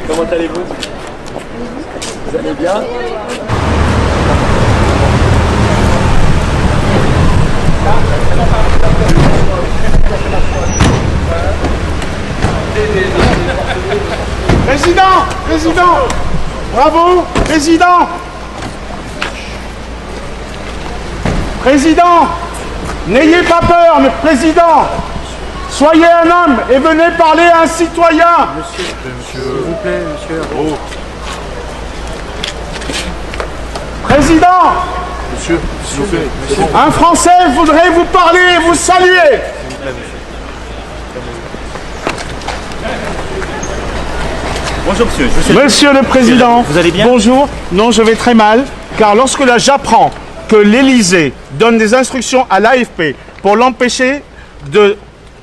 Comment allez-vous? Vous allez bien? Président, bravo, Président, n'ayez pas peur, mais Président, soyez un homme et venez parler à un citoyen. Monsieur, s'il vous plaît, monsieur. Oh. Président, Monsieur, s'il vous plaît, monsieur. un Français voudrait vous parler et vous saluer. S'il vous plaît, monsieur. Bonjour monsieur. Monsieur le Président, vous allez bien? Bonjour. Non, je vais très mal, car lorsque là j'apprends que l'Élysée donne des instructions à l'AFP pour l'empêcher de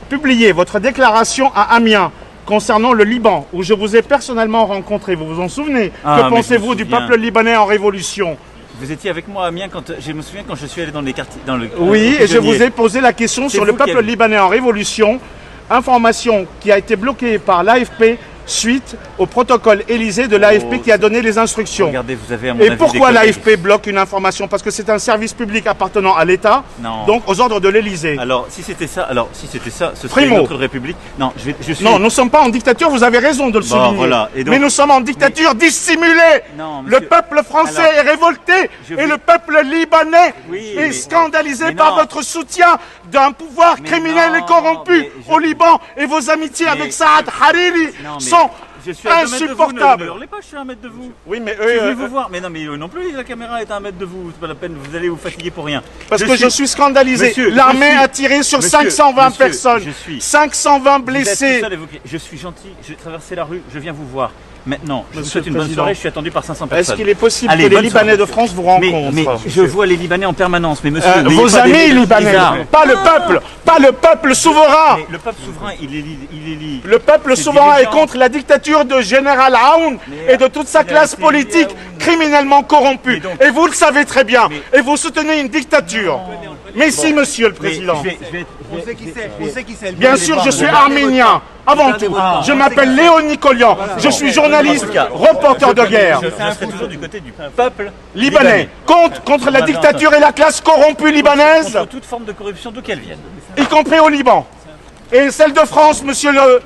publier votre déclaration à Amiens concernant le Liban, où je vous ai personnellement rencontré, vous vous en souvenez? Que pensez-vous du peuple libanais en révolution? Vous étiez avec moi à Amiens quand je me souviens quand je suis allé dans les quartiers, dans le. Oui, et je vous ai posé la question sur le peuple libanais en révolution, information qui a été bloquée par l'AFP suite au protocole Élysée de l'AFP qui a donné les instructions. Regardez, vous avez à mon Et avis pourquoi l'AFP bloque une information? Parce que c'est un service public appartenant à l'État, donc aux ordres de l'Élysée. Alors, si c'était ça, ce serait une autre république. Non, je suis... Non, nous ne sommes pas en dictature, vous avez raison de le souligner. Voilà. Et donc... Mais nous sommes en dictature dissimulée. Non, monsieur... Le peuple français est révolté et le peuple libanais est scandalisé par votre soutien d'un pouvoir criminel et corrompu au Liban. Et vos amitiés avec Saad Hariri sont insupportables. Ne hurlez pas, je suis à 1 mètre de vous. Oui, mais eux... Je suis venu vous voir. Mais non, mais eux non plus, la caméra est à 1 mètre de vous. C'est pas la peine, vous allez vous fatiguer pour rien. Parce que je suis scandalisé. L'armée a tiré sur 520 personnes. 520 blessés. Je suis gentil, j'ai traversé la rue, je viens vous voir. Maintenant, je vous souhaite une bonne soirée, je suis attendu par 500 personnes. Est-ce qu'il est possible que les Libanais de France vous rencontrent? Mais je vois les Libanais en permanence, mais monsieur... vos amis libanais, pas le peuple souverain. Mais le peuple souverain, il est libre. Le peuple souverain est contre la dictature de Général Aoun et de toute sa classe politique criminellement corrompue. Et vous le savez très bien. Et vous soutenez une dictature. Mais si, monsieur le Président. On sait qui c'est. Bien sûr, je suis arménien. Avant tout, je m'appelle Léon Nicolian. Je suis journaliste, reporter de guerre. Je serai toujours du côté du peuple libanais. Contre la dictature et la classe corrompue libanaise. Contre toute forme de corruption, d'où qu'elle vienne. Y compris au Liban. Et celle de France, monsieur le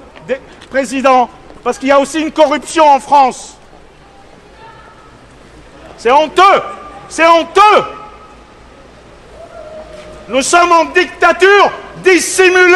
Président. Parce qu'il y a aussi une corruption en France. C'est honteux. C'est honteux. Nous sommes en dictature dissimulée.